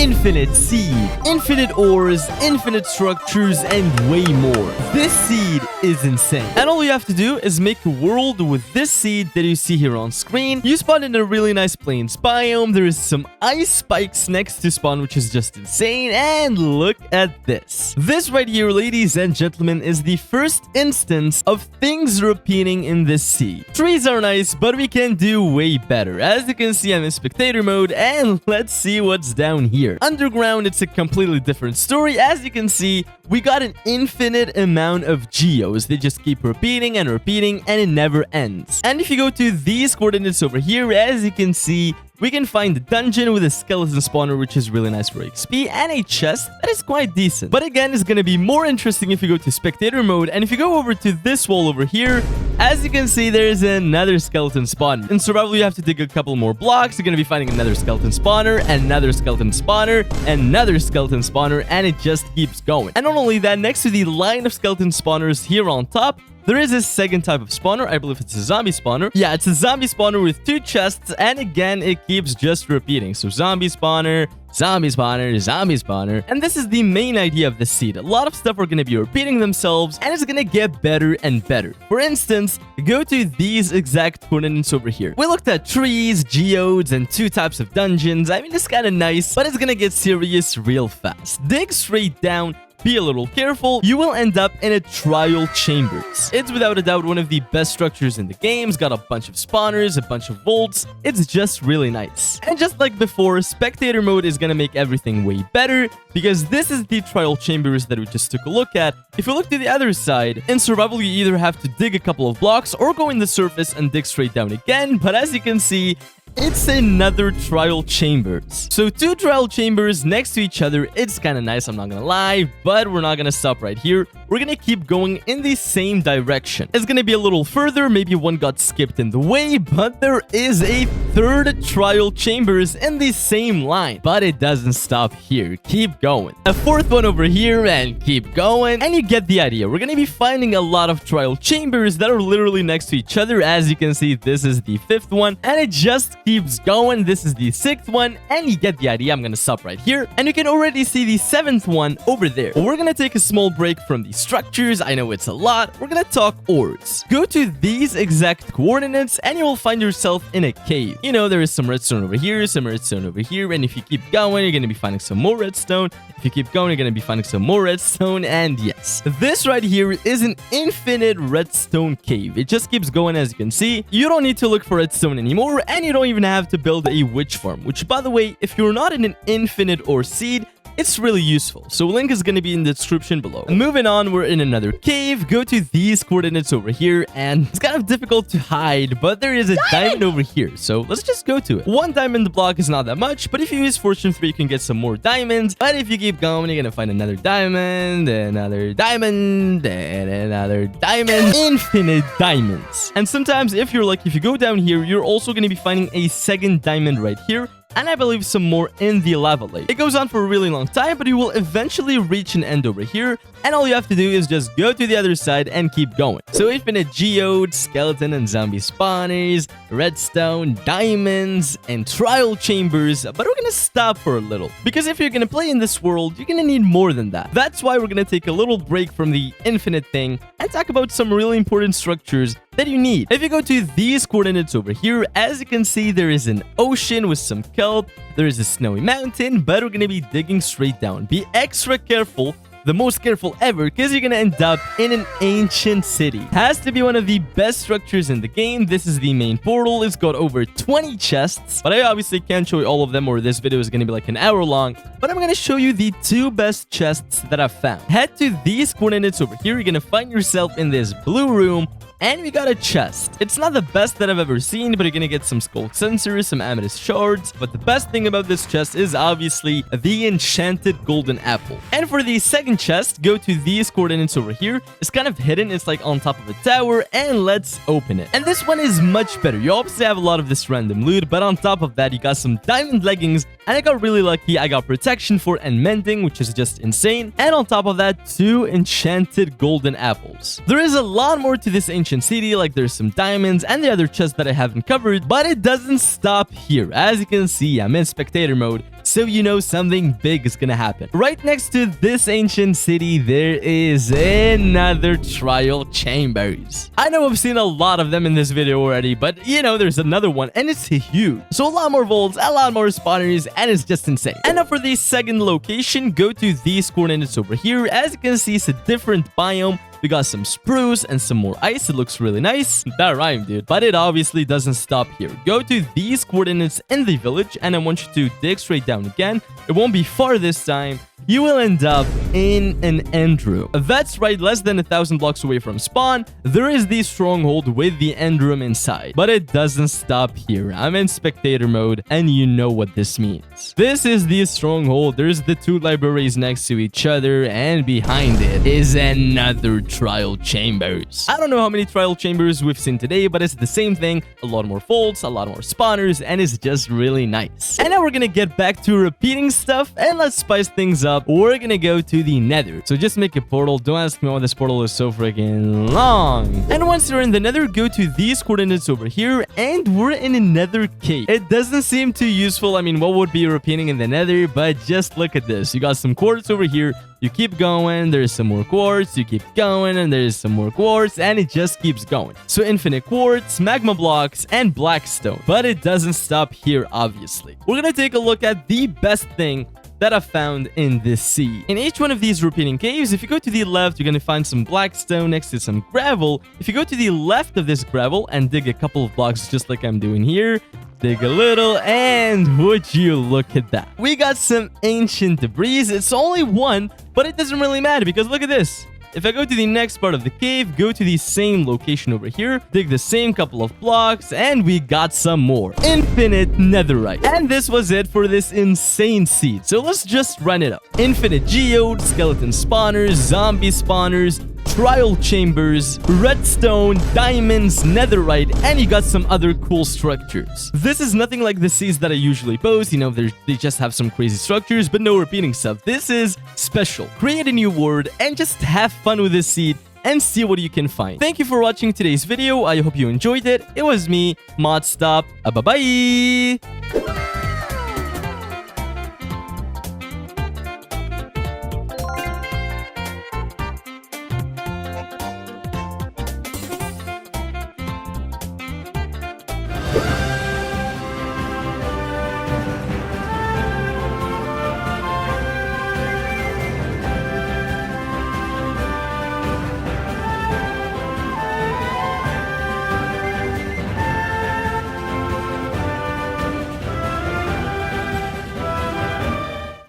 infinite seed, infinite ores, infinite structures, and way more. This seed is insane. And all you have to do is make a world with this seed that you see here on screen. You spawn in a really nice plains biome. There is some ice spikes next to spawn, which is just insane. And look at this. This right here, ladies and gentlemen, is the first instance of things repeating in this seed. Trees are nice, but we can do way better. As you can see, I'm in spectator mode, and let's see what's down here. Underground, it's a completely different story. As you can see, we got an infinite amount of geodes. They just keep repeating and repeating, and it never ends. And if you go to these coordinates over here, as you can see, we can find a dungeon with a skeleton spawner, which is really nice for XP, and a chest that is quite decent. But again, it's going to be more interesting if you go to spectator mode. And if you go over to this wall over here, as you can see, there's another skeleton spawner. In survival, you have to dig a couple more blocks. You're going to be finding another skeleton spawner, another skeleton spawner, another skeleton spawner, and it just keeps going. And not only that, next to the line of skeleton spawners here on top, there is a second type of spawner. I believe it's a zombie spawner. Yeah, it's a zombie spawner with 2 chests. And again, it keeps just repeating. So zombie spawner, zombie spawner, zombie spawner. And this is the main idea of the seed. A lot of stuff are going to be repeating themselves, and it's going to get better and better. For instance, go to these exact coordinates over here. We looked at trees, geodes, and 2 types of dungeons. I mean, it's kind of nice, but it's going to get serious real fast. Dig straight down. Be a little careful, you will end up in a trial chambers. It's without a doubt one of the best structures in the game. It's got a bunch of spawners, a bunch of vaults. It's just really nice. And just like before, spectator mode is gonna make everything way better, because this is the trial chambers that we just took a look at. If you look to the other side, in survival you either have to dig a couple of blocks or go in the surface and dig straight down again, but as you can see, it's another trial chambers. So 2 trial chambers next to each other. It's kind of nice, I'm not gonna lie, but we're not gonna stop right here. We're gonna keep going in the same direction. It's gonna be a little further, maybe one got skipped in the way, but there is a 3rd trial chambers in the same line. But it doesn't stop here, keep going. A 4th one over here, and keep going. And you get the idea. We're gonna be finding a lot of trial chambers that are literally next to each other. As you can see, this is the 5th one, and it just keeps going. This is the 6th one, and you get the idea. I'm gonna stop right here, and you can already see the 7th one over there. We're gonna take a small break from the structures. I know it's a lot. We're gonna talk ores. Go to these exact coordinates, and you will find yourself in a cave. You know, there is some redstone over here, some redstone over here, and if you keep going, you're gonna be finding some more redstone. If you keep going, you're gonna be finding some more redstone, and yes, this right here is an infinite redstone cave. It just keeps going. As you can see, you don't need to look for redstone anymore, and you don't even have to build a witch farm, which, by the way, if you're not in an infinite ore seed, it's really useful. So link is going to be in the description below. Moving on, we're in another cave. Go to these coordinates over here, and it's kind of difficult to hide, but there is a diamond over here. So let's just go to it. 1 diamond block is not that much, but if you use fortune 3, you can get some more diamonds. But if you keep going, you're going to find another diamond, another diamond, and another diamond. Infinite diamonds. And sometimes, if you're lucky, if you go down here, you're also going to be finding a 2nd diamond right here. And I believe some more in the lava lake. It goes on for a really long time, but you will eventually reach an end over here. And all you have to do is just go to the other side and keep going. So infinite geodes, skeleton and zombie spawners, redstone, diamonds, and trial chambers. But we're gonna stop for a little, because if you're gonna play in this world, you're gonna need more than that. That's why we're gonna take a little break from the infinite thing and talk about some really important structures that you need. If you go to these coordinates over here, as you can see, there is an ocean with some kelp. There is a snowy mountain, but we're gonna be digging straight down. Be extra careful, the most careful ever, because you're gonna end up in an ancient city. Has to be one of the best structures in the game. This is the main portal. It's got over 20 chests, but I obviously can't show you all of them, or this video is gonna be like an hour long. But I'm gonna show you the 2 best chests that I've found. Head to these coordinates over here. You're gonna find yourself in this blue room, and we got a chest. It's not the best that I've ever seen, but you're gonna get some skull sensors, some amethyst shards. But the best thing about this chest is obviously the enchanted golden apple. And for the 2nd chest, go to these coordinates over here. It's kind of hidden. It's like on top of a tower, and let's open it. And this one is much better. You obviously have a lot of this random loot, but on top of that, you got some diamond leggings, and I got really lucky. I got protection 4 and mending, which is just insane. And on top of that, 2 enchanted golden apples. There is a lot more to this ancient city, like there's some diamonds and the other chests that I haven't covered, but it doesn't stop here. As you can see, I'm in spectator mode. so you know something big is gonna happen. Right next to this ancient city, there is another trial chambers. I know I've seen a lot of them in this video already, but you know, there's another one, and it's huge. So a lot more vaults, a lot more spawners, and it's just insane. And now for the second location, go to these coordinates over here. As you can see, it's a different biome. We got some spruce and some more ice. It looks really nice. That rhymed, dude. But it obviously doesn't stop here. Go to these coordinates in the village, and I want you to dig straight down again. It won't be far this time. You will end up in an end room. That's right, less than 1,000 blocks away from spawn, there is the stronghold with the end room inside. But it doesn't stop here. I'm in spectator mode, and you know what this means. This is the stronghold. There's the two libraries next to each other, and behind it is another trial chambers. I don't know how many trial chambers we've seen today, but it's the same thing. A lot more vaults, a lot more spawners, and it's just really nice. And now we're gonna get back to repeating stuff, and let's spice things up. We're gonna go to the nether. So just make a portal. Don't ask me why this portal is so freaking long. And once you're in the nether, go to these coordinates over here, and we're in a nether cave. It doesn't seem too useful. I mean, what would be repeating in the nether? But just look at this. You got some quartz over here. You keep going, there's some more quartz, you keep going, and there's some more quartz, and it just keeps going. So infinite quartz, magma blocks, and blackstone. But it doesn't stop here, obviously. We're gonna take a look at the best thing that I found in this sea. In each one of these repeating caves, if you go to the left, you're gonna find some blackstone next to some gravel. If you go to the left of this gravel and dig a couple of blocks just like I'm doing here, dig a little, and would you look at that? We got some ancient debris. It's only one, but it doesn't really matter because look at this. If I go to the next part of the cave, go to the same location over here, dig the same couple of blocks, and we got some more. Infinite netherite. And this was it for this insane seed. So let's just run it up. Infinite geodes, skeleton spawners, zombie spawners, trial chambers, redstone, diamonds, netherite, and you got some other cool structures. This is nothing like the seeds that I usually post. You know, they just have some crazy structures, but no repeating stuff. This is special. Create a new word and just have fun with this seed and see what you can find. Thank you for watching today's video. I hope you enjoyed it. It was me, Modstop. Bye-bye.